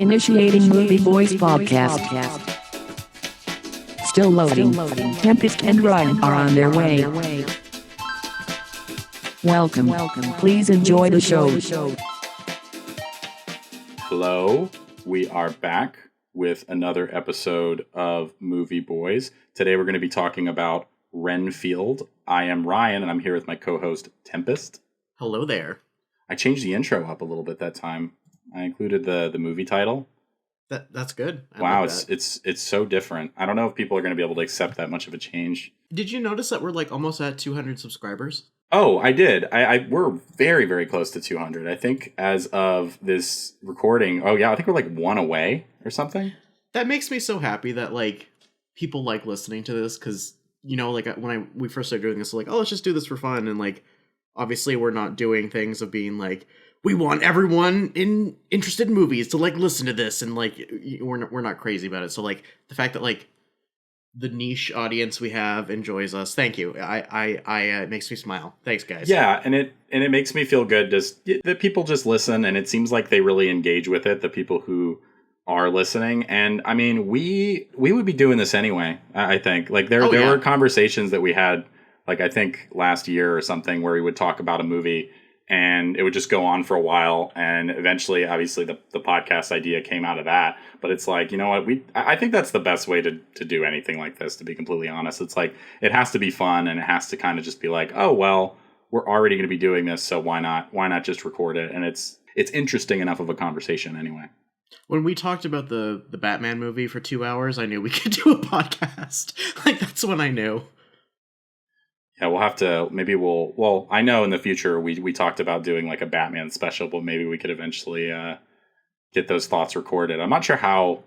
Initiating Movieboys podcast. Still loading. Tempest and Ryan are on their way. Welcome. Please enjoy the show. Hello, we are back with another episode of Movieboys. Today we're going to be talking about RENFIELD. I am Ryan, and I'm here with my co-host Tempest. Hello there. I changed the intro up a little bit that time. I included the movie title. That's good. Wow, it's so different. I don't know if people are going to be able to accept that much of a change. Did you notice that we're like almost at 200 subscribers? Oh, I did. We're very, very close to 200. I think as of this recording, I think we're like one away or something. That makes me so happy that like people like listening to this because, you know, like when we first started doing this, like, oh, let's just do this for fun. And like, obviously we're not doing things of being like, we want everyone interested in movies to like listen to this, and like we're not crazy about it. So like the fact that like the niche audience we have enjoys us, thank you. I it makes me smile. Thanks, guys. Yeah, and it makes me feel good that people just listen, and it seems like they really engage with it. The people who are listening, and I mean, we would be doing this anyway. I think like there were conversations that we had, like I think last year or something, where we would talk about a movie. And it would just go on for a while, and eventually, obviously, the podcast idea came out of that. But it's like, you know what? I think that's the best way to do anything like this, to be completely honest. It's like, it has to be fun, and it has to kind of just be like, oh, well, we're already going to be doing this, so why not just record it? And it's interesting enough of a conversation anyway. When we talked about the Batman movie for 2 hours, I knew we could do a podcast. Like, that's when I knew. Yeah, we'll have to, I know in the future we talked about doing like a Batman special, but maybe we could eventually get those thoughts recorded. I'm not sure how,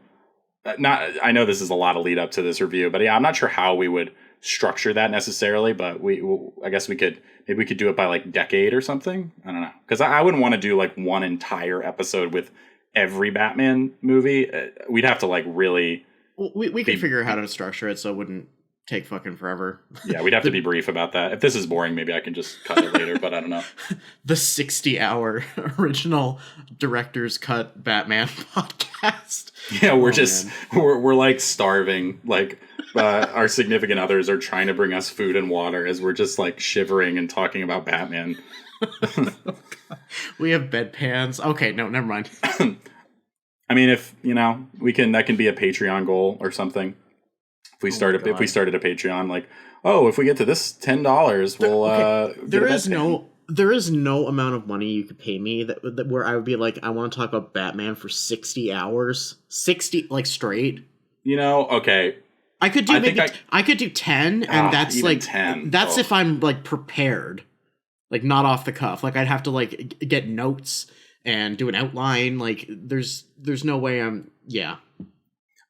I know this is a lot of lead up to this review, but yeah, I'm not sure how we would structure that necessarily, but I guess we could do it by like decade or something. I don't know. Because I wouldn't want to do like one entire episode with every Batman movie. We'd have to like really... We could figure out how to structure it so it wouldn't take fucking forever. Yeah, we'd have to be brief about that. If this is boring, maybe I can just cut it later, but I don't know. The 60-hour original director's cut Batman podcast. Yeah, we're like starving. Like our significant others are trying to bring us food and water as we're just like shivering and talking about Batman. We have bedpans. Okay, no, never mind. I mean, if that can be a Patreon goal or something. If we started a Patreon, like, if we get to this $10, we'll there is no amount of money you could pay me that where I would be like, I want to talk about Batman for 60 hours, 60 like straight. Okay. I could do I could do 10, and that's like 10. That's if I'm like prepared, like not off the cuff. Like I'd have to like get notes and do an outline. Like there's no way yeah.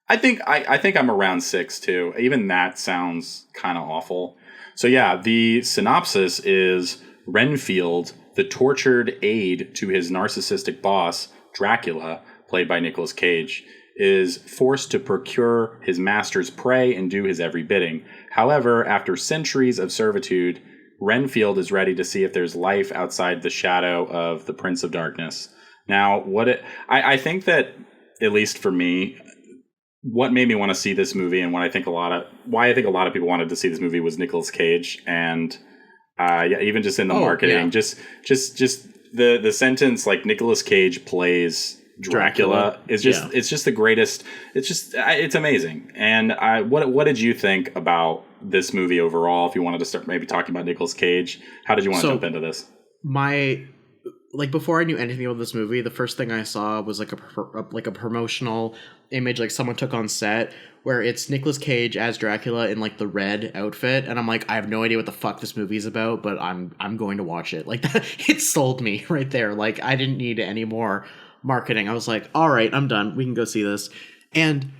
I think I'm around 6 too. Even that sounds kind of awful. So yeah, the synopsis is RENFIELD, the tortured aide to his narcissistic boss, Dracula, played by Nicolas Cage, is forced to procure his master's prey and do his every bidding. However, after centuries of servitude, RENFIELD is ready to see if there's life outside the shadow of the Prince of Darkness. Now, I think that, at least for me, what made me want to see this movie, and why I think a lot of people wanted to see this movie, was Nicolas Cage, and even just in the marketing, just the sentence like Nicolas Cage plays Dracula is just it's just the greatest. It's amazing. And what did you think about this movie overall? If you wanted to start maybe talking about Nicolas Cage, how did you want to jump into this? Before I knew anything about this movie, the first thing I saw was like a promotional image like someone took on set where it's Nicolas Cage as Dracula in like the red outfit, and I'm like, I have no idea what the fuck this movie's about, but I'm going to watch it. Like that, it sold me right there. Like I didn't need any more marketing. I was like, all right, I'm done. We can go see this. And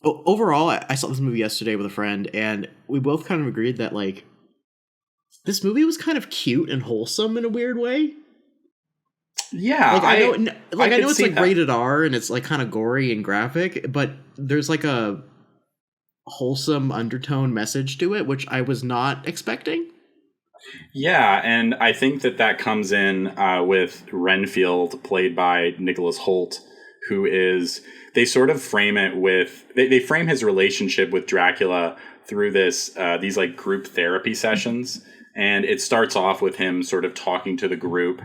overall, I saw this movie yesterday with a friend, and we both kind of agreed that like this movie was kind of cute and wholesome in a weird way. Yeah, like I know it's like that. Rated R and it's like kind of gory and graphic, but there's like a wholesome undertone message to it, which I was not expecting. Yeah, and I think that comes in with RENFIELD, played by Nicholas Hoult, who is, they sort of frame it with, they frame his relationship with Dracula through these like group therapy sessions. And it starts off with him sort of talking to the group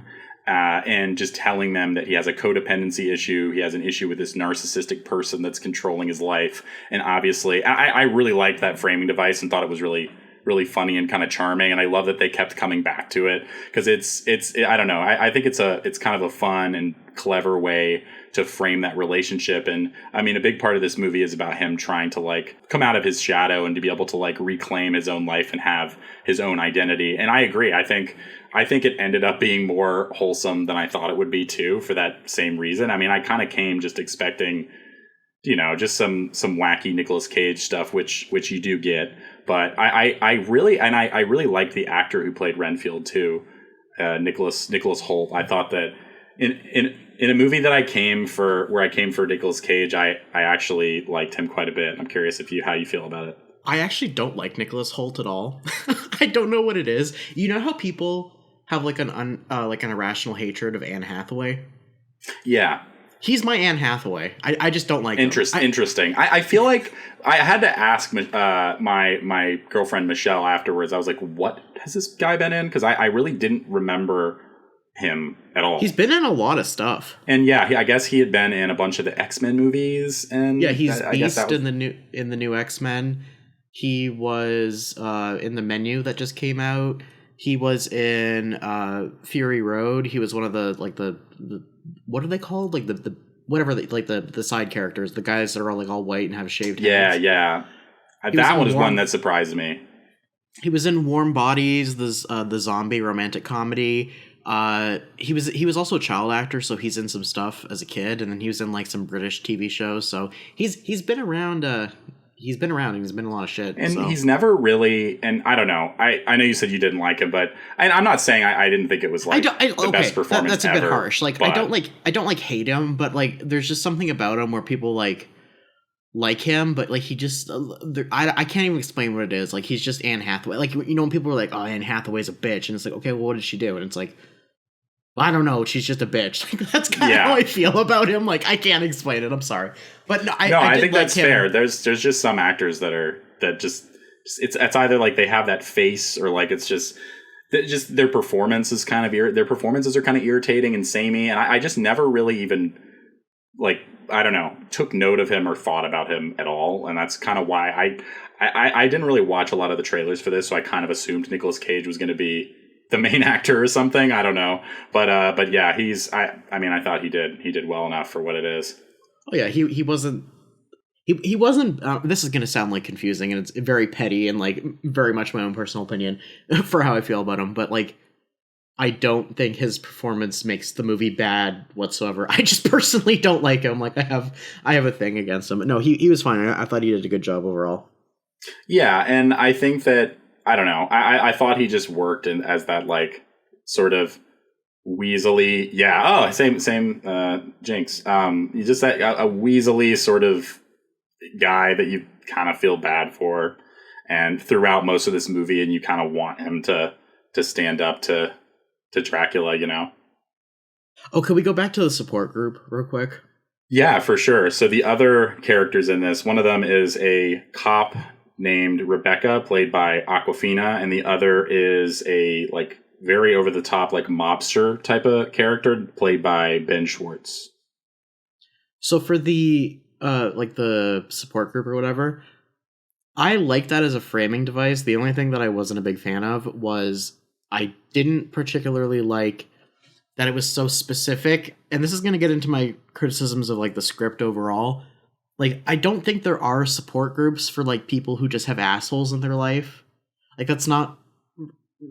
and just telling them that he has a codependency issue. He has an issue with this narcissistic person that's controlling his life. And obviously, I really liked that framing device and thought it was really, really funny and kind of charming. And I love that they kept coming back to it because it's I don't know. I think it's kind of a fun and clever way to frame that relationship. And I mean, a big part of this movie is about him trying to like come out of his shadow and to be able to like reclaim his own life and have his own identity. And I agree. I think it ended up being more wholesome than I thought it would be too, for that same reason. I mean, I kind of came just expecting, you know, just some wacky Nicolas Cage stuff, which you do get. But I really liked the actor who played Renfield too, Nicholas Hoult. I thought that in a movie that I came for Nicolas Cage, I actually liked him quite a bit. I'm curious how you feel about it. I actually don't like Nicholas Hoult at all. I don't know what it is. You know how people have like an irrational hatred of Anne Hathaway? Yeah. He's my Anne Hathaway. I just don't like him. Interesting. I feel like I had to ask my girlfriend Michelle afterwards. I was like, what has this guy been in? Because I really didn't remember him at all. He's been in a lot of stuff. And yeah, I guess he had been in a bunch of the X-Men movies. And yeah, he's Beast in the new X-Men. He was in The Menu that just came out. He was in Fury Road. He was one of the what are they called? Like the side characters, the guys that are like all white and have shaved heads. Yeah. That one is one that surprised me. He was in Warm Bodies, the zombie romantic comedy. He was also a child actor, so he's in some stuff as a kid, and then he was in like some British TV shows. So he's been around. He's been around and he's been in a lot of shit. And he's never really, and I don't know. I know you said you didn't like him, but I'm not saying I didn't think it was like the best performance that's ever. A bit harsh. Like, I don't like hate him, but like there's just something about him where people like him, but like he just, I can't even explain what it is. Like he's just Anne Hathaway. Like, you know, when people are like, oh, Anne Hathaway's a bitch. And it's like, okay, well, what did she do? And it's like, I don't know. She's just a bitch. Like, that's kind of how I feel about him. Like, I can't explain it. I'm sorry, but I think that's fair. There's just some actors that just it's either like they have that face or like it's just their performance is kind of their performances are kind of irritating and samey. And I just never really even like, I don't know, took note of him or thought about him at all. And that's kind of why I didn't really watch a lot of the trailers for this. So I kind of assumed Nicolas Cage was going to be the main actor or something. I don't know. But yeah, I thought he did well enough for what it is. Oh yeah. He wasn't, this is going to sound like confusing and it's very petty and like very much my own personal opinion for how I feel about him. But like, I don't think his performance makes the movie bad whatsoever. I just personally don't like him. Like I have a thing against him. No, he was fine. I thought he did a good job overall. Yeah. And I think that, I don't know. I thought he just worked as that like sort of weaselly. Yeah. Oh, same. Jinx. You just that a weaselly sort of guy that you kind of feel bad for, and throughout most of this movie, and you kind of want him to stand up to Dracula. You know. Oh, could we go back to the support group real quick? Yeah, for sure. So the other characters in this, one of them is a cop named Rebecca, played by Awkwafina, and the other is a like very over the top like mobster type of character played by Ben Schwartz. So for the like the support group or whatever, I like that as a framing device. The only thing that I wasn't a big fan of was I didn't particularly like that it was so specific, and this is going to get into my criticisms of like the script overall. Like, I don't think there are support groups for, like, people who just have assholes in their life. Like, that's not...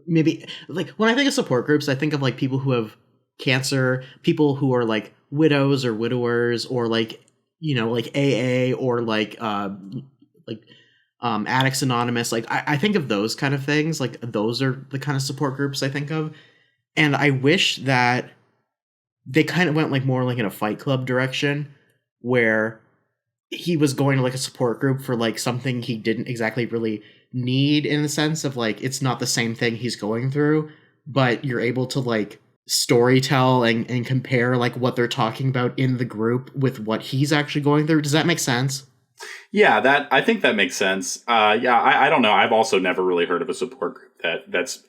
Maybe... Like, when I think of support groups, I think of, like, people who have cancer, people who are, like, widows or widowers, or, like, you know, like, AA, or, like Addicts Anonymous. Like, I think of those kind of things. Like, those are the kind of support groups I think of. And I wish that they kind of went, like, more, like, in a Fight Club direction, where he was going to like a support group for like something he didn't exactly really need, in the sense of like it's not the same thing he's going through, but you're able to like storytell and compare like what they're talking about in the group with what he's actually going through. Does that make sense? Yeah, that I think that makes sense. I don't know. I've also never really heard of a support group that's.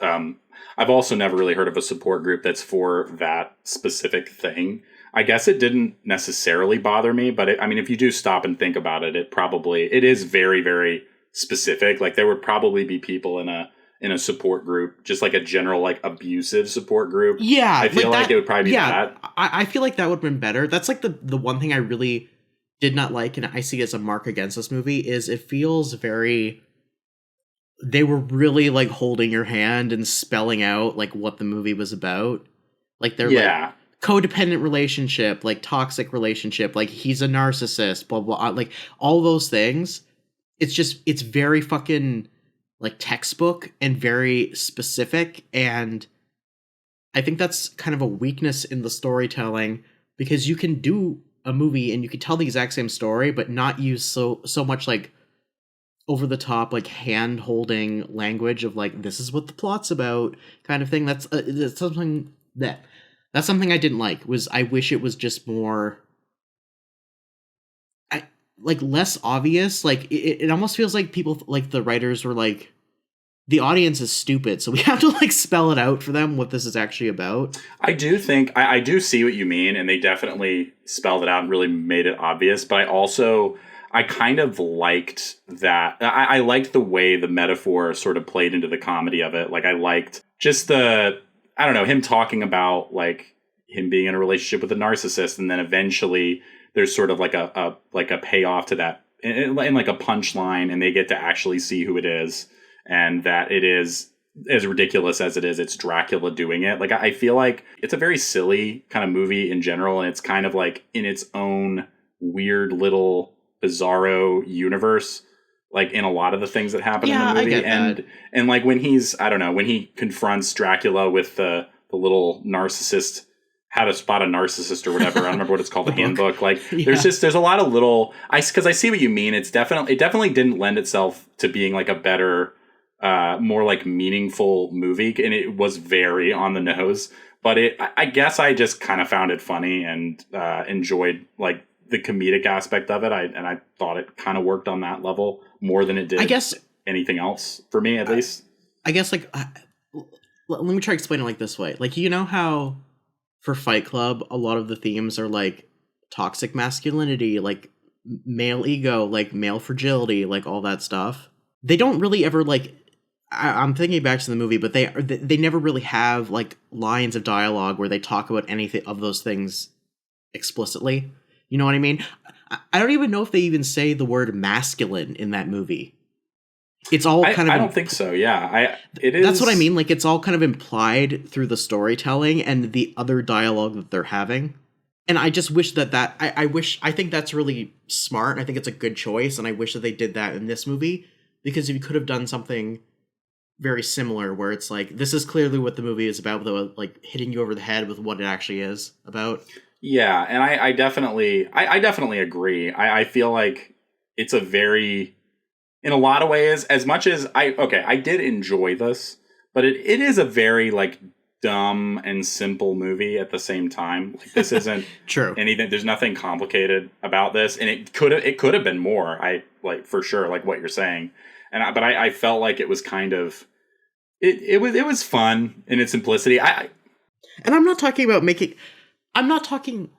I've also never really heard of a support group that's for that specific thing. I guess it didn't necessarily bother me, but I mean, if you do stop and think about it, it is very, very specific. Like there would probably be people in a support group, just like a general like abusive support group. Yeah, I feel like it would probably be that. I feel like that would have been better. That's like the one thing I really did not like, and I see as a mark against this movie, is it feels very. They were really like holding your hand and spelling out like what the movie was about. Like they're like codependent relationship, like toxic relationship, like he's a narcissist, blah blah, like all those things. It's very fucking like textbook and very specific, and I think that's kind of a weakness in the storytelling, because you can do a movie and you can tell the exact same story but not use so much like over the top like hand holding language of like, this is what the plot's about kind of thing. That's something I didn't like. Was I wish it was just more like less obvious. Like it almost feels like people, like the writers were like, the audience is stupid, so we have to like spell it out for them what this is actually about. I do think I do see what you mean, and they definitely spelled it out and really made it obvious. But I kind of liked that. I liked the way the metaphor sort of played into the comedy of it. Like I liked just I don't know, him talking about like him being in a relationship with a narcissist, and then eventually there's sort of like a payoff to that in like a punchline, and they get to actually see who it is. And that it is, as ridiculous as it is, it's Dracula doing it. Like, I feel like it's a very silly kind of movie in general. And it's kind of like in its own weird little bizarro universe, like in a lot of the things that happen in the movie. I get that. And like when when he confronts Dracula with the little narcissist, how to spot a narcissist or whatever. I don't remember what it's called, the handbook. Like there's a lot of little, because I see what you mean. It definitely didn't lend itself to being like a better, more like meaningful movie, and it was very on the nose, but I guess I just kind of found it funny and enjoyed like the comedic aspect of it. I thought it kind of worked on that level more than it did, I guess, anything else for me, at least. I guess like let me try to explain it like this way. Like, you know how for Fight Club a lot of the themes are like toxic masculinity, like male ego, like male fragility, like all that stuff. They don't really ever like, I'm thinking back to the movie, but they never really have like lines of dialogue where they talk about anything of those things explicitly. You know what I mean? I don't even know if they even say the word masculine in that movie. It's all kind of. I don't think so. Yeah, it is. That's what I mean. Like it's all kind of implied through the storytelling and the other dialogue that they're having. And I just wish I think that's really smart. I think it's a good choice, and I wish that they did that in this movie, because if you could have done something very similar where it's like, this is clearly what the movie is about, though, like hitting you over the head with what it actually is about. Yeah, and I definitely agree. I feel like it's a very, in a lot of ways, as much as I did enjoy this, but it is a very like dumb and simple movie at the same time. Like, this isn't true. Anything. There's nothing complicated about this, and it could have been more. I like for sure, like what you're saying, but I felt like it was kind of. It was fun in its simplicity. And I'm not talking about making. I'm not talking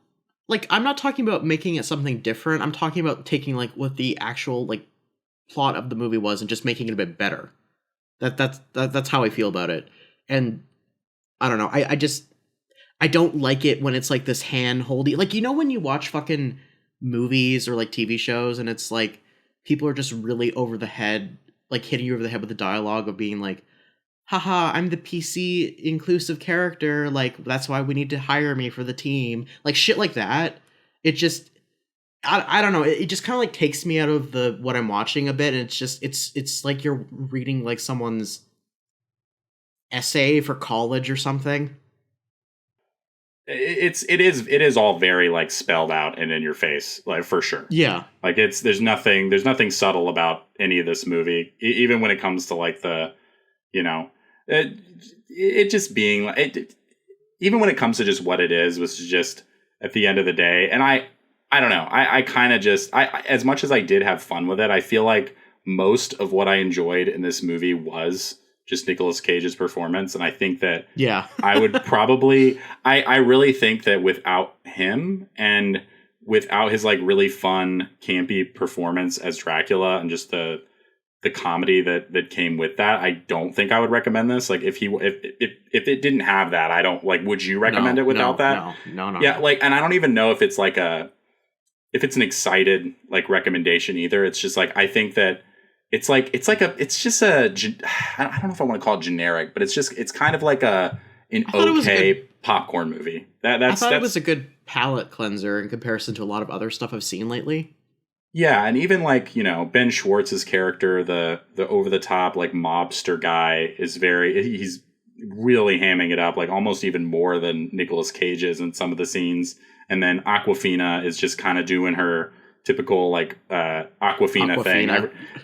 about making it something different. I'm talking about taking like what the actual like plot of the movie was and just making it a bit better. That's how I feel about it. And I don't know. I don't like it when it's like this hand holding. Like, you know, when you watch fucking movies or like TV shows and it's like people are just really over the head, like hitting you over the head with the dialogue of being like, haha, I'm the PC inclusive character, like that's why we need to hire me for the team, like shit like that. It just I don't know, it just kind of like takes me out of what I'm watching a bit, and it's like you're reading like someone's essay for college or something. It is all very like spelled out and in your face, like for sure. Yeah, like there's nothing subtle about any of this movie, even when it comes to like the, you know, it just being like even when it comes to just what it is, was just at the end of the day. And I don't know. I kind of just, as much as I did have fun with it, I feel like most of what I enjoyed in this movie was just Nicolas Cage's performance. And I think that I would probably, I really think that without him and without his like really fun, campy performance as Dracula and just the comedy that came with that, I don't think I would recommend this. Like if it didn't have that, I don't like, would you recommend it without that? No. Yeah. Like, and I don't even know if it's like if it's an excited like recommendation either. It's just like, I think that it's just I don't know if I want to call it generic, but it's kind of like an okay popcorn movie. I thought it was a good palate cleanser in comparison to a lot of other stuff I've seen lately. Yeah, and even like, you know, Ben Schwartz's character, the over the top like mobster guy he's really hamming it up, like almost even more than Nicolas Cage is in some of the scenes. And then Awkwafina is just kind of doing her typical like Awkwafina thing.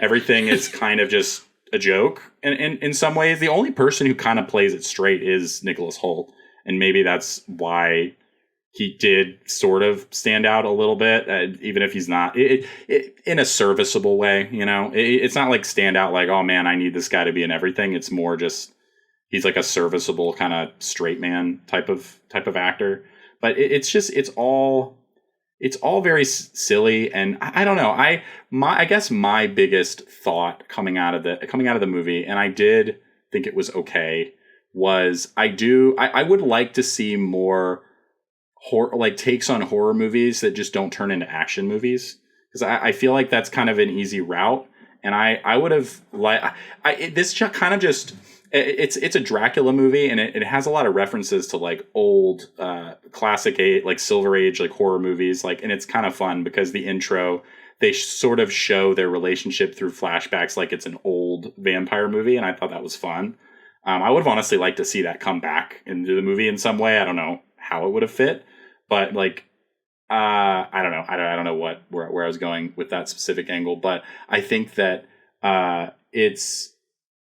Everything is kind of just a joke. And in some ways, the only person who kind of plays it straight is Nicholas Hoult. And maybe that's why he did sort of stand out a little bit, even if he's not in a serviceable way. You know, it's not like stand out like, oh man, I need this guy to be in everything. It's more just he's like a serviceable kind of straight man type of actor. But it's all very silly, and I don't know. I guess my biggest thought coming out of the movie, and I did think it was okay, was I would like to see more horror, like takes on horror movies that just don't turn into action movies, because I feel like that's kind of an easy route, and I would have this kind of just. It's a Dracula movie, and it has a lot of references to like old classic like Silver Age like horror movies, like, and it's kind of fun because the intro they sort of show their relationship through flashbacks like it's an old vampire movie, and I thought that was fun. I would have honestly liked to see that come back into the movie in some way. I don't know how it would have fit, but like I don't know. I don't know where I was going with that specific angle, but I think that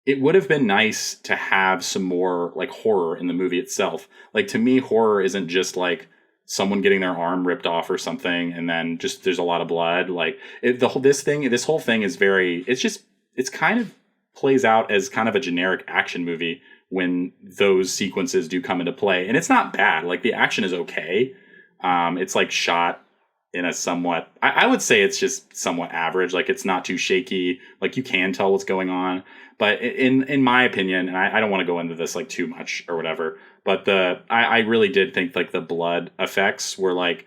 it would have been nice to have some more like horror in the movie itself. Like, to me, horror isn't just like someone getting their arm ripped off or something and then just there's a lot of blood. Like this whole thing is it's kind of plays out as kind of a generic action movie when those sequences do come into play. And it's not bad. Like, the action is okay. It's like shot in a somewhat, I would say it's just somewhat average. Like, it's not too shaky. Like, you can tell what's going on. But in my opinion, and I don't want to go into this like too much or whatever, but I really did think like the blood effects were like,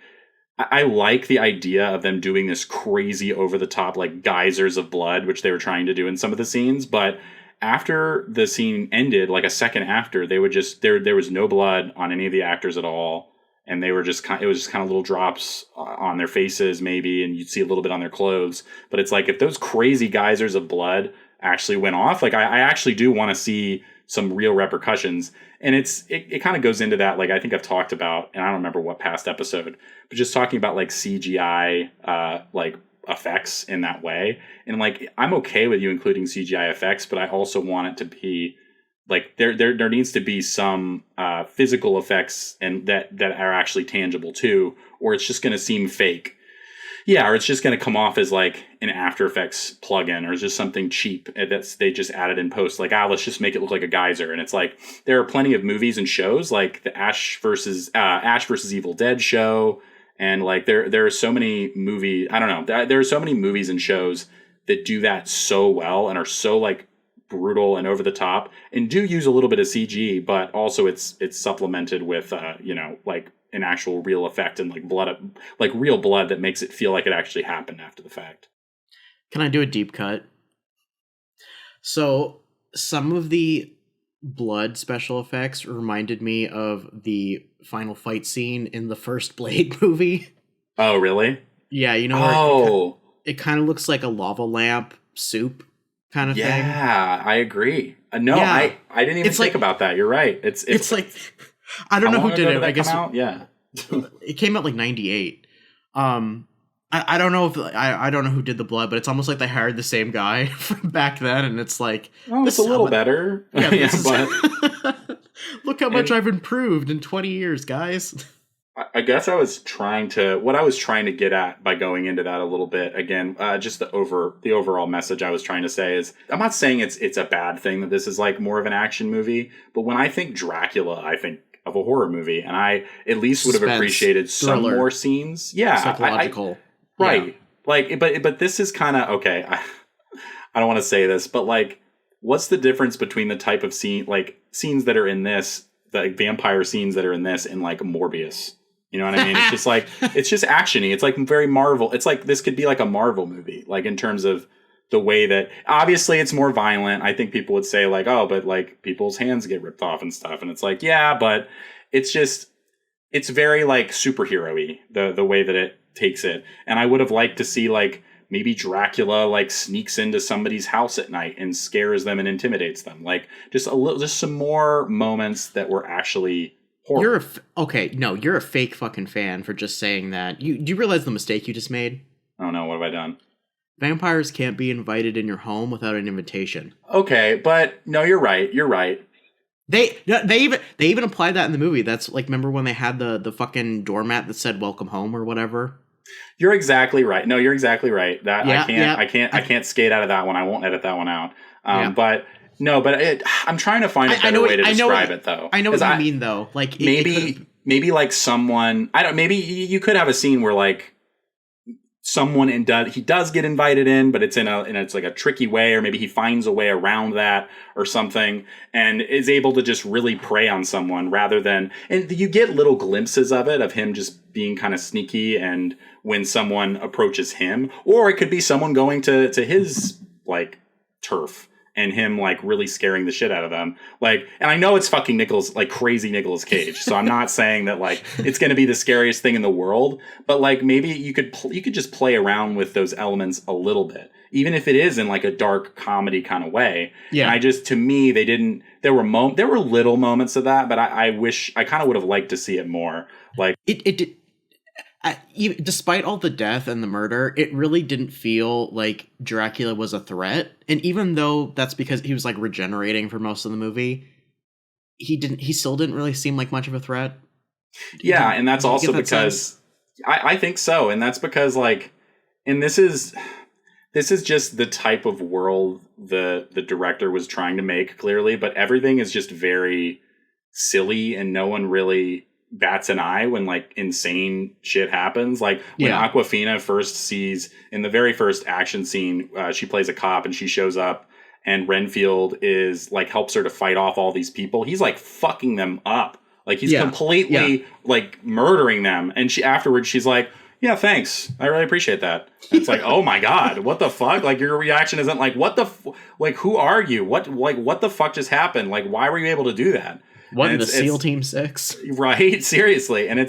I like the idea of them doing this crazy over the top like geysers of blood, which they were trying to do in some of the scenes. But after the scene ended, like a second after, they would just there was no blood on any of the actors at all. And they were it was just kind of little drops on their faces maybe, and you'd see a little bit on their clothes. But it's like, if those crazy geysers of blood actually went off, like I actually do want to see some real repercussions. And it kind of goes into that, like I think I've talked about, and I don't remember what past episode, but just talking about like CGI like effects in that way. And like, I'm okay with you including CGI effects, but I also want it to be like there needs to be some physical effects and that are actually tangible too, or it's just going to seem fake. Yeah, or it's just going to come off as like an After Effects plugin, or it's just something cheap they just added in post. Like, let's just make it look like a geyser. And it's like, there are plenty of movies and shows like the Ash versus Evil Dead show, and like there are so many movies. I don't know. There are so many movies and shows that do that so well and are so like brutal and over the top, and do use a little bit of CG, but also it's supplemented with like an actual real effect and like blood, like real blood that makes it feel like it actually happened after the fact. Can I do a deep cut? So some of the blood special effects reminded me of the final fight scene in the first Blade movie. Oh, really? Yeah, you know, it kind of looks like a lava lamp soup kind of thing. Yeah, I agree. No, yeah. I didn't even think about that. You're right. It's like, I don't know who did it. I guess yeah. It came out like 98. I don't know if I don't know who did the blood, but it's almost like they hired the same guy from back then, and it's like, it's a little better. Yeah, Look how much I've improved in 20 years, guys. I guess what I was trying to get at by going into that a little bit again, just the overall message I was trying to say is, I'm not saying it's a bad thing that this is like more of an action movie, but when I think Dracula, I think of a horror movie, and I at least would have appreciated some more scenes. Yeah. Psychological. Right. Yeah. Like, but this is kind of, okay, I don't want to say this, but like, what's the difference between the type of scenes that are in this, the vampire scenes that are in this, and like Morbius? You know what I mean? It's just like, it's just actiony. It's like very Marvel. It's like, this could be like a Marvel movie, like in terms of the way that, obviously it's more violent. I think people would say like, oh, but like people's hands get ripped off and stuff. And it's like, yeah, but it's just, it's very like superhero-y, the way that it takes it. And I would have liked to see like, maybe Dracula like sneaks into somebody's house at night and scares them and intimidates them. Like just some more moments that were actually horror. You're a fake fucking fan for just saying that. Do you realize the mistake you just made? I don't know. What have I done? Vampires can't be invited in your home without an invitation. Okay, but no, you're right. You're right. They even applied that in the movie. That's like, remember when they had the fucking doormat that said "Welcome Home" or whatever? You're exactly right. No, you're exactly right. That I can't skate out of that one. I won't edit that one out. But no, but I'm trying to find a better way to describe it, though. I know what you mean, though. Like maybe like someone, maybe you could have a scene where like someone he does get invited in, but it's it's like a tricky way, or maybe he finds a way around that or something, and is able to just really prey on someone rather than, and you get little glimpses of it, of him just being kind of sneaky, and when someone approaches him, or it could be someone going to his like turf and him like really scaring the shit out of them. Like, and I know it's fucking crazy Nicolas Cage. So I'm not saying that like it's going to be the scariest thing in the world, but like maybe you could just play around with those elements a little bit, even if it is in like a dark comedy kind of way. Yeah. And to me, there were little moments of that, but I wish I kind of would have liked to see it more. Like despite all the death and the murder, it really didn't feel like Dracula was a threat. And even though that's because he was like regenerating for most of the movie, he still didn't really seem like much of a threat. Yeah, and that's also because I think so. And that's because like, and this is just the type of world the director was trying to make, clearly, but everything is just very silly and no one really bats an eye when like insane shit happens. Like when Awkwafina first sees, in the very first action scene, she plays a cop and she shows up and Renfield is like, helps her to fight off all these people. He's like fucking them up. Like he's completely like murdering them. And afterwards she's like, yeah, thanks. I really appreciate that. And it's like, oh my God, what the fuck? Like your reaction isn't like, like, who are you? What the fuck just happened? Like, why were you able to do that? What, the SEAL Team 6? Right, seriously. And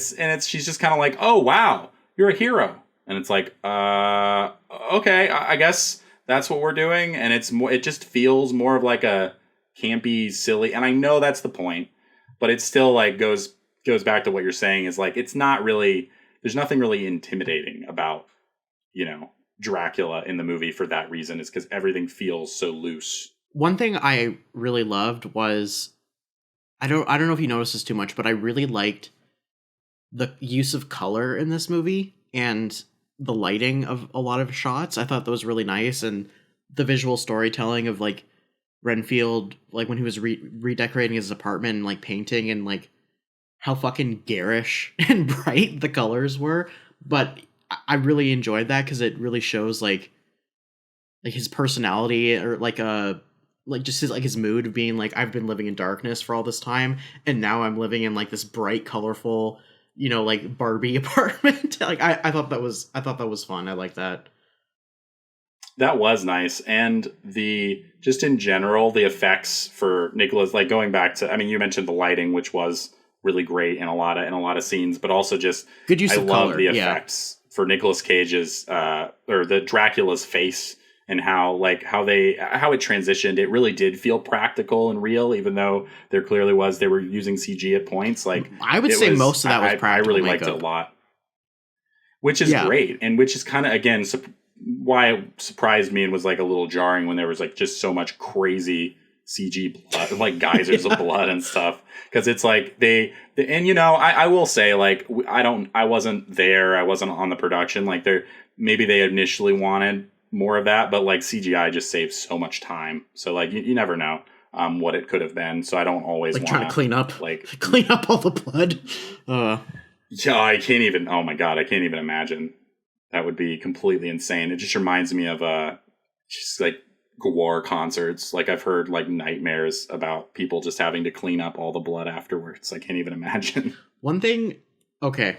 she's just kind of like, oh wow, you're a hero. And it's like, okay, I guess that's what we're doing. And it just feels more of like a campy, silly, and I know that's the point, but it still like goes back to what you're saying, is like, it's not really, there's nothing really intimidating about, Dracula in the movie for that reason, is because everything feels so loose. One thing I really loved was, I don't know if you noticed this too much, but I really liked the use of color in this movie and the lighting of a lot of shots. I thought that was really nice, and the visual storytelling of like Renfield, like when he was redecorating his apartment and like painting, and like how fucking garish and bright the colors were. But I really enjoyed that because it really shows like his personality, or like just his mood of being like, I've been living in darkness for all this time, and now I'm living in like this bright, colorful, like Barbie apartment. Like I thought that was fun. I like that. That was nice. And just in general, the effects for Nicolas, like going back to, I mean, you mentioned the lighting, which was really great in a lot of scenes, but also just good use of color. The effects for Nicolas Cage's or the Dracula's face, and how it transitioned. It really did feel practical and real, even though they were using CG at points. Like, I would say most of that was practical. I really makeup. liked it a lot, which is great, and which is kind of, again, why it surprised me and was like a little jarring when there was like just so much crazy CG blood, like geysers of blood and stuff. Because it's like and I will say, like, I wasn't there, I wasn't on the production. Like, maybe they initially wanted more of that, but like CGI just saves so much time. So like you never know what it could have been. So I don't always like want trying to clean up all the blood. Yeah, I can't even. Oh my god, I can't even imagine. That would be completely insane. It just reminds me of just like gore concerts. Like I've heard like nightmares about people just having to clean up all the blood afterwards. I can't even imagine. One thing, okay,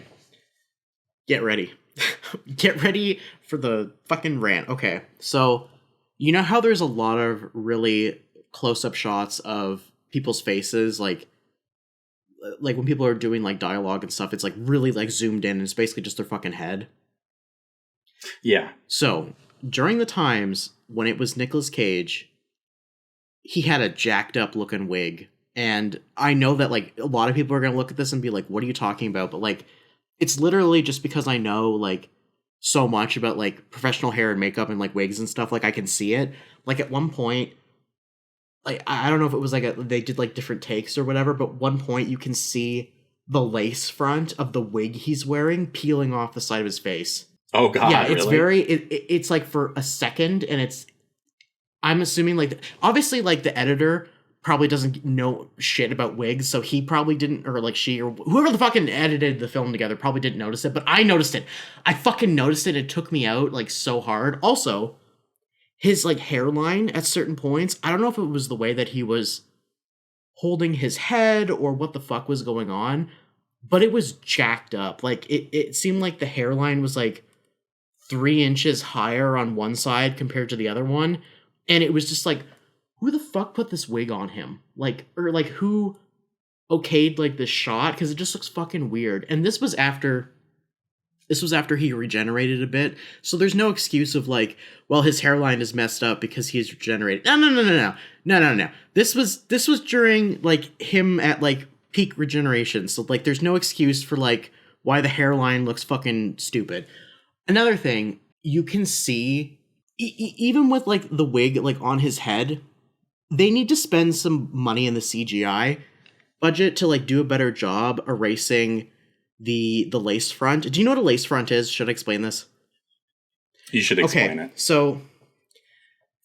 get ready. Get ready for the fucking rant. Okay, so you know how there's a lot of really close-up shots of people's faces, like when people are doing like dialogue and stuff, it's like really like zoomed in and it's basically just their fucking head. Yeah. So during the times when it was Nicolas Cage, he had a jacked up looking wig. And I know that like a lot of people are going to look at this and be like, what are you talking about? But like, it's literally just because I know like so much about like professional hair and makeup and like wigs and stuff. Like I can see it. Like at one point, like I don't know if it was like they did like different takes or whatever, but one point you can see the lace front of the wig he's wearing peeling off the side of his face. Oh god, yeah, it's really? it's like for a second, and I'm assuming like obviously like the editor probably doesn't know shit about wigs, so he probably didn't, or like she or whoever the fucking edited the film together probably didn't notice it, but I noticed it. I fucking noticed it. It took me out like so hard. Also, his like hairline at certain points, I don't know if it was the way that he was holding his head or what the fuck was going on, but it was jacked up. Like it seemed like the hairline was like 3 inches higher on one side compared to the other one. And it was just like, who the fuck put this wig on him? Like, or like who okayed like this shot? Because it just looks fucking weird. And this was after he regenerated a bit. So there's no excuse of like, well, his hairline is messed up because he's regenerated. No. This was during like him at like peak regeneration. So like there's no excuse for like why the hairline looks fucking stupid. Another thing, you can see, even with like the wig like on his head, they need to spend some money in the CGI budget to like do a better job erasing the lace front. Do you know what a lace front is? Should I explain this? You should explain it. So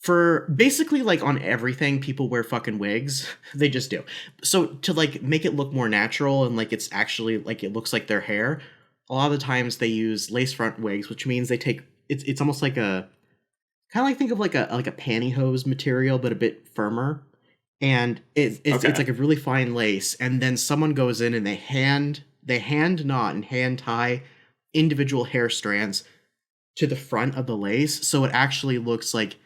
for basically like on everything, people wear fucking wigs. They just do. So to like make it look more natural and like it's actually like it looks like their hair, a lot of the times they use lace front wigs, which means they take it's almost like a kind of like think of like a pantyhose material, but a bit firmer. And it's like a really fine lace. And then someone goes in and they hand knot and hand tie individual hair strands to the front of the lace. So it actually looks like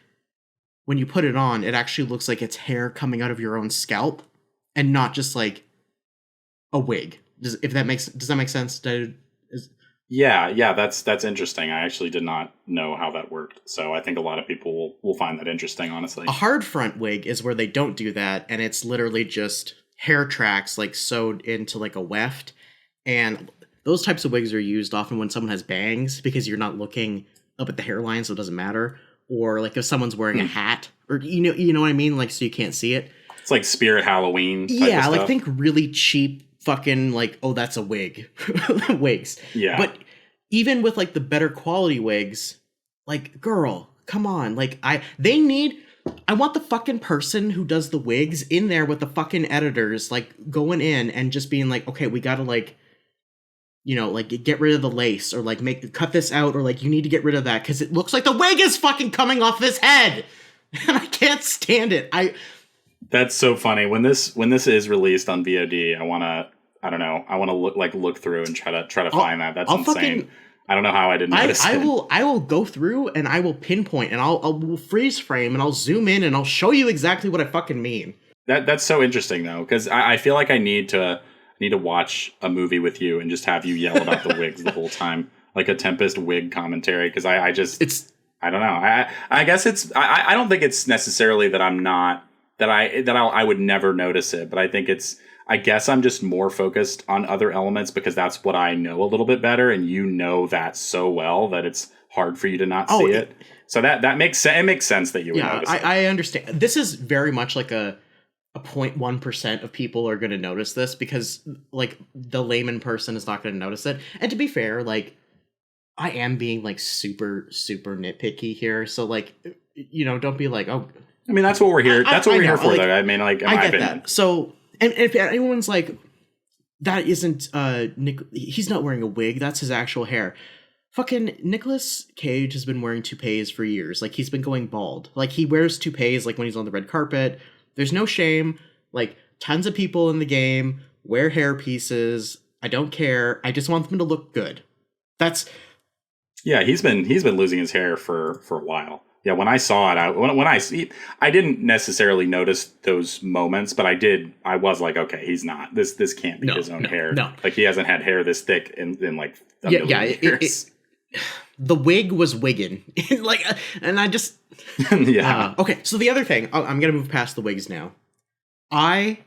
when you put it on, it actually looks like it's hair coming out of your own scalp and not just like a wig. Does that make sense? Yeah, that's interesting. I actually did not know how that worked. So I think a lot of people will find that interesting, honestly. A hard front wig is where they don't do that, and it's literally just hair tracks like sewed into like a weft. And those types of wigs are used often when someone has bangs because you're not looking up at the hairline, so it doesn't matter. Or like if someone's wearing a hat, or you know what I mean, like so you can't see it. It's like Spirit Halloween type of stuff. Like think really cheap fucking like, oh, that's a wig. Wigs. Yeah. But even with like the better quality wigs, like girl, come on. Like I want the fucking person who does the wigs in there with the fucking editors, like going in and just being like, okay, we gotta like, you know, like get rid of the lace or like cut this out or like you need to get rid of that because it looks like the wig is fucking coming off his head. And I can't stand it. That's so funny. When this is released on VOD, I want to look through and try to find that. That's insane. I don't know how I didn't notice it. I will go through and I will pinpoint and I'll freeze frame and I'll zoom in and I'll show you exactly what I fucking mean. That's so interesting though, because I feel like I need to watch a movie with you and just have you yell about the wigs the whole time, like a Tempest wig commentary. Because I don't know. I guess I don't think it's necessarily that I'm not I would never notice it, but I guess I'm just more focused on other elements because that's what I know a little bit better, and you know that so well that it's hard for you to not see it. So that makes sense. It makes sense that you would notice it. I understand. This is very much like a 0.1% of people are going to notice this, because like the layman person is not going to notice it. And to be fair, like I am being like super nitpicky here, so like, you know, don't be like, oh, I mean, that's what we're here. That's what we're here for, like, though. I mean, like, in I my get opinion. that. So, and if anyone's like, that isn't Nick, he's not wearing a wig, that's his actual hair. Fucking Nicolas Cage has been wearing toupees for years. Like, he's been going bald. Like, he wears toupees like when he's on the red carpet. There's no shame. Like, tons of people in the game wear hair pieces. I don't care. I just want them to look good. That's... Yeah, he's been losing his hair for a while. Yeah, when I saw it, I didn't necessarily notice those moments, but I was like, okay, he's not. This can't be his own hair. No. Like, he hasn't had hair this thick in like a million years. The wig was wigging. Like, and I just... Yeah. Okay, so the other thing, I'm going to move past the wigs now. I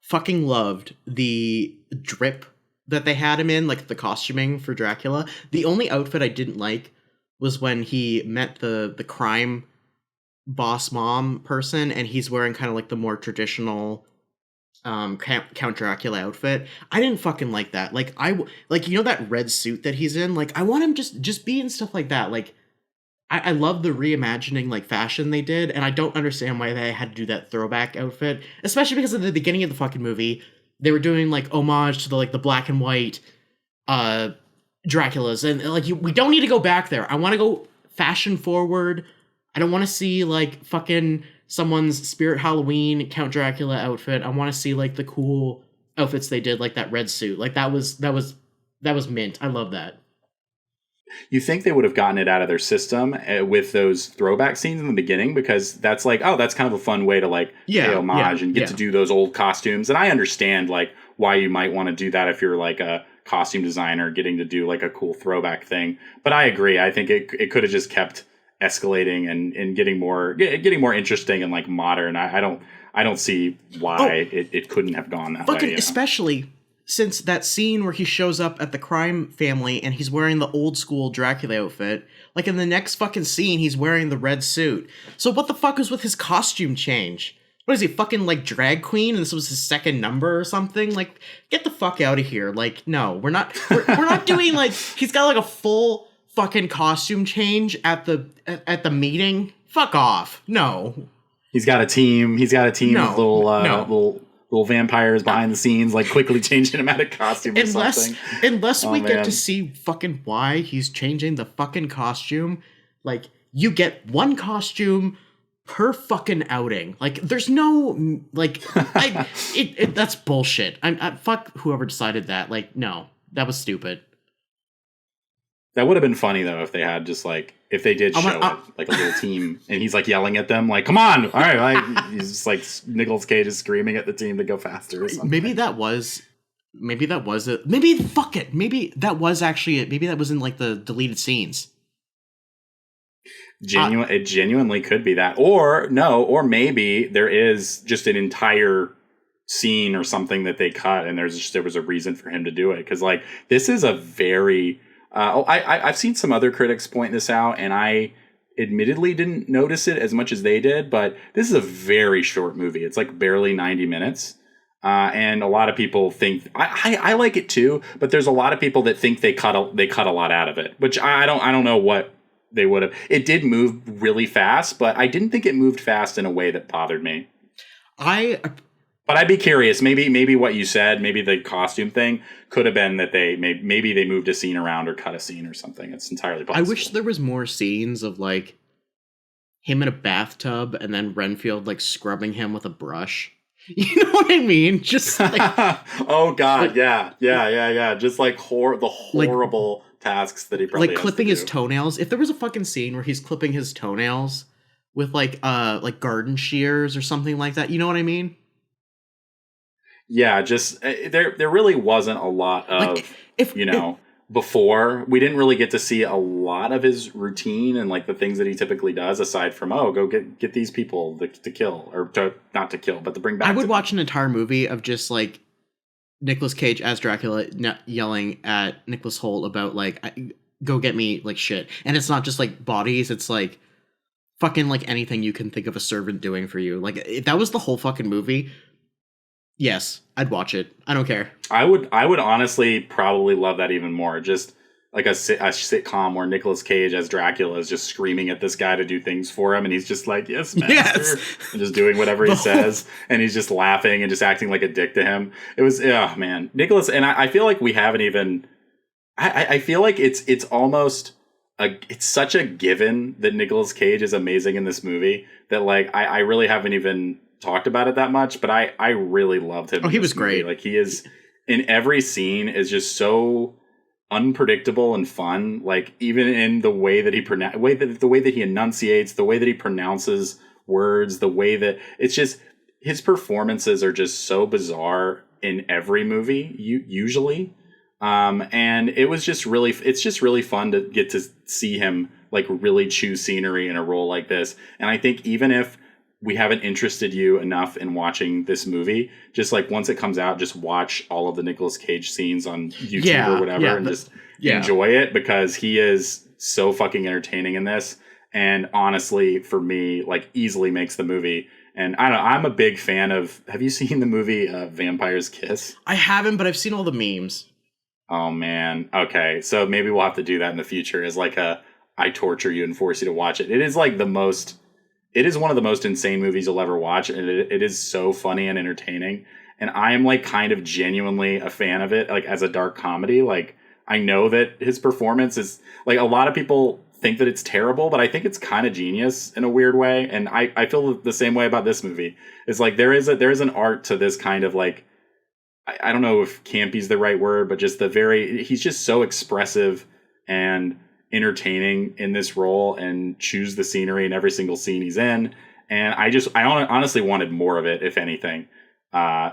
fucking loved the drip that they had him in, like the costuming for Dracula. The only outfit I didn't like was when he met the crime boss mom person, and he's wearing kind of like the more traditional Count Dracula outfit. I didn't fucking like that. Like, you know that red suit that he's in? Like, I want him just be in stuff like that. Like, I love the reimagining, like, fashion they did, and I don't understand why they had to do that throwback outfit, especially because at the beginning of the fucking movie, they were doing, like, homage to the black and white Draculas, and, like, we don't need to go back there. I want to go fashion forward. I don't want to see, like, fucking someone's Spirit Halloween Count Dracula outfit. I want to see, like, the cool outfits they did, like that red suit. Like, that was mint. I love that. You think they would have gotten it out of their system with those throwback scenes in the beginning, because that's like, oh, that's kind of a fun way to like pay homage and get to do those old costumes. And I understand like why you might want to do that if you're like a costume designer getting to do like a cool throwback thing. But I agree. I think it could have just kept escalating and getting more interesting and like modern. I don't see why it couldn't have gone that way. Especially since that scene where he shows up at the crime family and he's wearing the old school Dracula outfit, like in the next fucking scene, he's wearing the red suit. So what the fuck is with his costume change? What is he, fucking like drag queen? And this was his second number or something? Like, get the fuck out of here. Like, no, we're not doing like, he's got like a full fucking costume change at the meeting. Fuck off. No. He's got a team of little vampires behind the scenes, like quickly changing him out of costume or something. Unless we get to see fucking why he's changing the fucking costume. Like, you get one costume per fucking outing. Like, there's no, like, that's bullshit. I fuck whoever decided that. Like, no, that was stupid. That would have been funny though if they had just like, if they did show it, like a little team, and he's like yelling at them, like, "Come on!" All right, like he's just like Nicolas Cage is screaming at the team to go faster or something. Maybe that was it. Maybe fuck it. Maybe that was actually it. Maybe that was in like the deleted scenes. It genuinely could be that, or maybe there is just an entire scene or something that they cut, and there was a reason for him to do it, because like this is a very I've seen some other critics point this out, and I admittedly didn't notice it as much as they did, but this is a very short movie. It's like barely 90 minutes. And a lot of people think I like it too, but there's a lot of people that think they cut a lot out of it, which I don't know what they would have. It did move really fast, but I didn't think it moved fast in a way that bothered me. But I'd be curious. Maybe what you said, maybe the costume thing could have been that maybe they moved a scene around or cut a scene or something. It's entirely possible. I wish there was more scenes of like him in a bathtub and then Renfield like scrubbing him with a brush. You know what I mean? Just like, oh god, like, yeah. Just like the horrible tasks that he probably like clipping his toenails. If there was a fucking scene where he's clipping his toenails with like garden shears or something like that, you know what I mean? Yeah, just there really wasn't a lot of like before. We didn't really get to see a lot of his routine and like the things that he typically does, aside from go get these people to kill, or not to kill, but to bring back. I would watch an entire movie of just like Nicolas Cage as Dracula yelling at Nicholas Hoult about like, go get me like shit, and it's not just like bodies, it's like fucking like anything you can think of a servant doing for you. Like if that was the whole fucking movie, Yes, I'd watch it. I don't care. I would honestly probably love that even more. Just like a sitcom where Nicolas Cage as Dracula is just screaming at this guy to do things for him, and he's just like, "Yes, master," and just doing whatever he says, and he's just laughing and just acting like a dick to him. It was, oh man, Nicolas, and I feel like we haven't even. I feel like it's almost it's such a given that Nicolas Cage is amazing in this movie that like I really haven't even talked about it that much, but I really loved him. Oh, he was great. Like he is in every scene is just so unpredictable and fun. Like even in the way that the way that he enunciates, the way that he pronounces words, the way that it's just his performances are just so bizarre in every movie. Usually. And it's just really fun to get to see him like really chew scenery in a role like this. And I think even if we haven't interested you enough in watching this movie, just like once it comes out, just watch all of the Nicolas Cage scenes on YouTube or whatever and just enjoy it, because he is so fucking entertaining in this. And honestly, for me, like easily makes the movie. And I don't know, I'm a big fan of, have you seen the movie Vampire's Kiss? I haven't, but I've seen all the memes. Oh man. Okay. So maybe we'll have to do that in the future as like I torture you and force you to watch it. It is like it is one of the most insane movies you'll ever watch. And it is so funny and entertaining. And I am like kind of genuinely a fan of it, like as a dark comedy. Like I know that his performance is like, a lot of people think that it's terrible, but I think it's kind of genius in a weird way. And I feel the same way about this movie. It's like there is an art to this kind of like, I don't know if campy is the right word, but just he's just so expressive and entertaining in this role and chews the scenery in every single scene he's in. And I honestly wanted more of it, if anything. He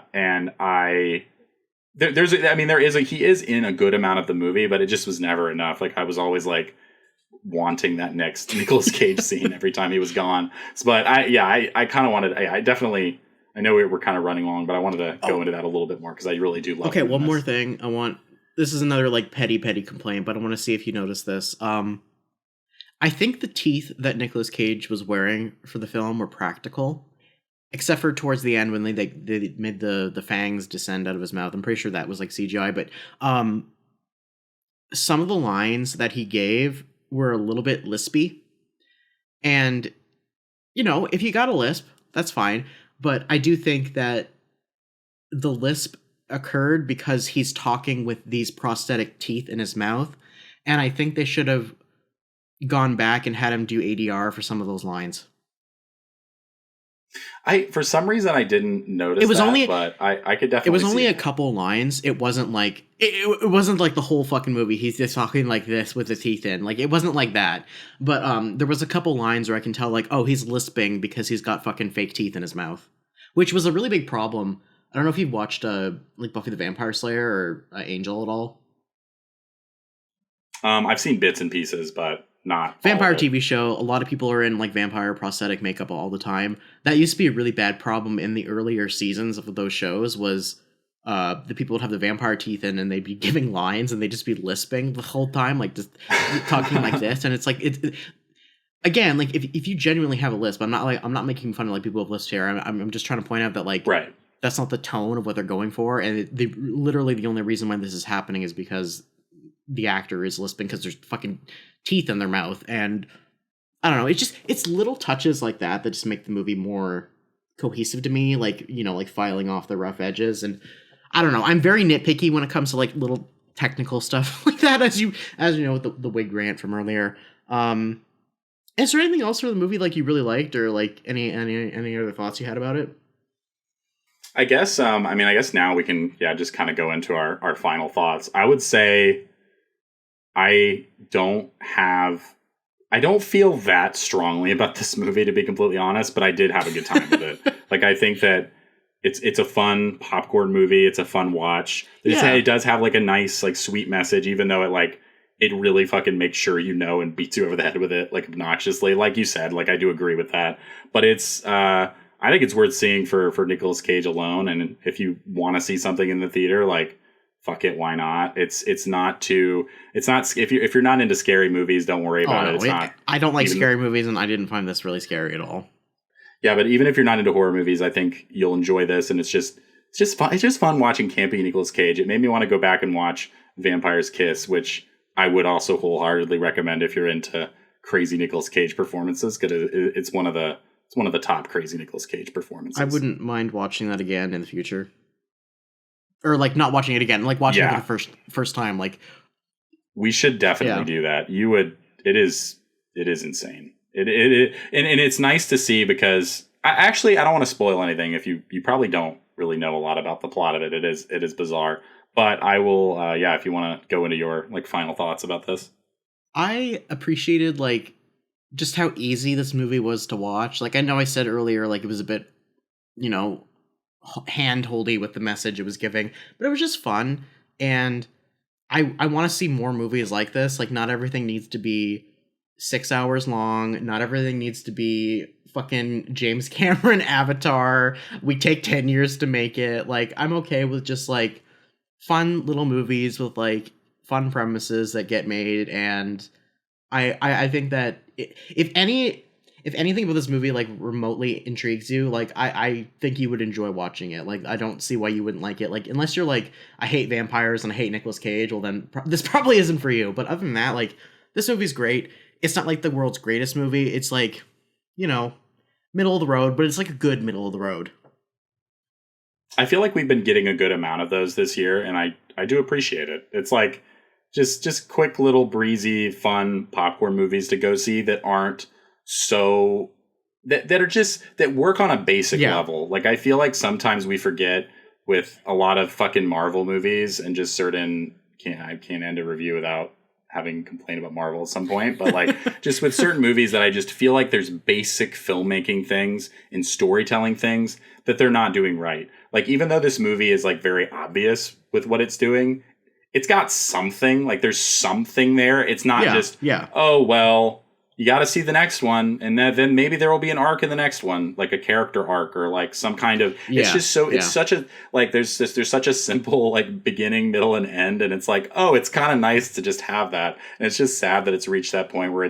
is in a good amount of the movie, but it just was never enough. Like I was always like wanting that next Nicolas Cage scene every time he was gone. But I kind of wanted, I definitely, I know we're kind of running long, but I wanted to go into that a little bit more because I really do love it. Okay, one more thing. This is another like petty complaint, but I want to see if you notice this. I think the teeth that Nicolas Cage was wearing for the film were practical, except for towards the end when they made the fangs descend out of his mouth. I'm pretty sure that was like CGI, but some of the lines that he gave were a little bit lispy. And, you know, if you got a lisp, that's fine. But I do think that the lisp occurred because he's talking with these prosthetic teeth in his mouth. And I think they should have gone back and had him do ADR for some of those lines. For some reason I didn't notice but I could definitely. It was only a couple lines. It wasn't like it wasn't like the whole fucking movie. He's just talking like this with the teeth in. Like it wasn't like that. But there was a couple lines where I can tell like, oh, he's lisping because he's got fucking fake teeth in his mouth, which was a really big problem. I don't know if you've watched like Buffy the Vampire Slayer or Angel at all. I've seen bits and pieces, but not vampire TV show. A lot of people are in like vampire prosthetic makeup all the time. That used to be a really bad problem in the earlier seasons of those shows. Was the people would have the vampire teeth in and they'd be giving lines and they'd just be lisping the whole time, like just talking like this. And it's like again, like if you genuinely have a lisp, I'm not making fun of like people with lisps here. I'm just trying to point out that like right. That's not the tone of what they're going for, and literally the only reason why this is happening is because the actor is lisping because there's fucking teeth in their mouth. And I don't know, it's little touches like that just make the movie more cohesive to me, like, you know, like filing off the rough edges. And I don't know, I'm very nitpicky when it comes to like little technical stuff like that, as you know, with the wig rant from earlier. Is there anything else for the movie like you really liked, or like any other thoughts you had about it? I guess now we can just kind of go into our final thoughts. I would say I don't feel that strongly about this movie, to be completely honest, but I did have a good time with it. Like, I think that it's a fun popcorn movie. It's a fun watch. It does have like a nice, like sweet message, even though it really fucking makes sure you know and beats you over the head with it, like obnoxiously. Like you said, like I do agree with that, but I think it's worth seeing for Nicolas Cage alone. And if you want to see something in the theater, like, fuck it, why not? It's not if you're not into scary movies, don't worry about it. It's not. I don't like scary movies, and I didn't find this really scary at all. Yeah, but even if you're not into horror movies, I think you'll enjoy this, and it's just it's just fun. It's just fun watching campy Nicolas Cage. It made me want to go back and watch Vampire's Kiss, which I would also wholeheartedly recommend if you're into crazy Nicolas Cage performances, because it's one of the top crazy Nicolas Cage performances. I wouldn't mind watching that again in the future. Or like not watching it again, like watching it for the first time. Like we should definitely do that. You would. It is insane. And it's nice to see, because I don't want to spoil anything if you probably don't really know a lot about the plot of it. It is bizarre, but I will. If you want to go into your like final thoughts about this. I appreciated like just how easy this movie was to watch. Like I know I said earlier, like it was a bit, hand-holdy with the message it was giving, but it was just fun. And I want to see more movies like this. Like not everything needs to be 6 hours long. Not everything needs to be fucking James Cameron Avatar. We take 10 years to make it. Like I'm okay with just like fun little movies with like fun premises that get made. And I think that if anything about this movie like remotely intrigues you, like I think you would enjoy watching it. Like I don't see why you wouldn't like it. Like unless you're like, I hate vampires and I hate Nicolas Cage, well then this probably isn't for you. But other than that, like this movie's great. It's not like the world's greatest movie. It's like, middle of the road, but it's like a good middle of the road. I feel like we've been getting a good amount of those this year, and I do appreciate it. It's like just quick little breezy, fun popcorn movies to go see that aren't so that are just that work on a basic level. Like I feel like sometimes we forget with a lot of fucking Marvel movies and just certain I can't end a review without having complained about Marvel at some point, but like just with certain movies that I just feel like there's basic filmmaking things and storytelling things that they're not doing right. Like even though this movie is like very obvious with what it's doing, it's got something, like there's something there. It's not oh, well, you got to see the next one, and then maybe there will be an arc in the next one, like a character arc or like some kind of. It's just so it's such a like there's such a simple like beginning, middle, and end, and it's like, oh, it's kind of nice to just have that, and it's just sad that it's reached that point where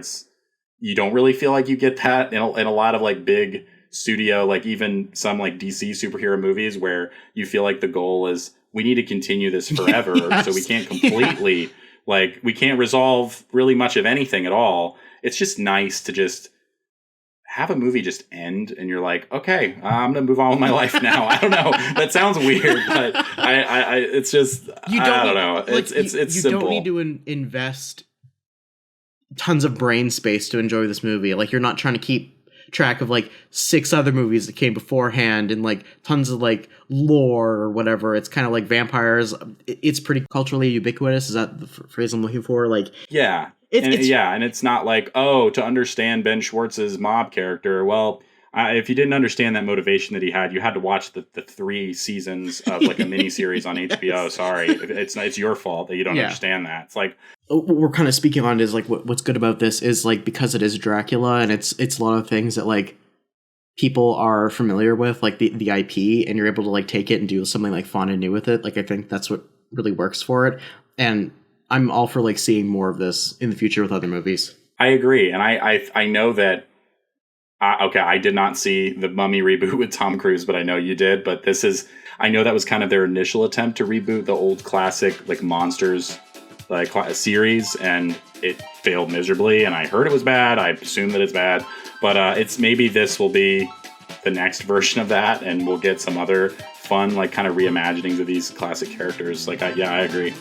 you don't really feel like you get that in a lot of like big studio, like even some like DC superhero movies where you feel like the goal is we need to continue this forever, so we can't completely like we can't resolve really much of anything at all. It's just nice to just have a movie just end and you're like, okay, I'm going to move on with my life now. I don't know. That sounds weird, but I it's just, I don't know. It's simple. You don't need to invest tons of brain space to enjoy this movie. Like you're not trying to keep track of like 6 other movies that came beforehand and like tons of like lore or whatever. It's kind of like vampires. It's pretty culturally ubiquitous. Is that the phrase I'm looking for? Like, yeah. And it's not like, oh, to understand Ben Schwartz's mob character, well, if you didn't understand that motivation that he had, you had to watch the 3 seasons of like a miniseries on HBO. Sorry, it's your fault that you don't understand that. It's like what we're kind of speaking on is like what's good about this is like because it is Dracula and it's a lot of things that like people are familiar with, like the IP, and you're able to like take it and do something like fun and new with it. Like I think that's what really works for it, and I'm all for like seeing more of this in the future with other movies. I agree, and I know that. Okay, I did not see the Mummy reboot with Tom Cruise, but I know you did. But I know that was kind of their initial attempt to reboot the old classic like Monsters like series, and it failed miserably. And I heard it was bad. I assume that it's bad, but it's maybe this will be the next version of that, and we'll get some other fun like kind of reimaginings of these classic characters. Like, I agree.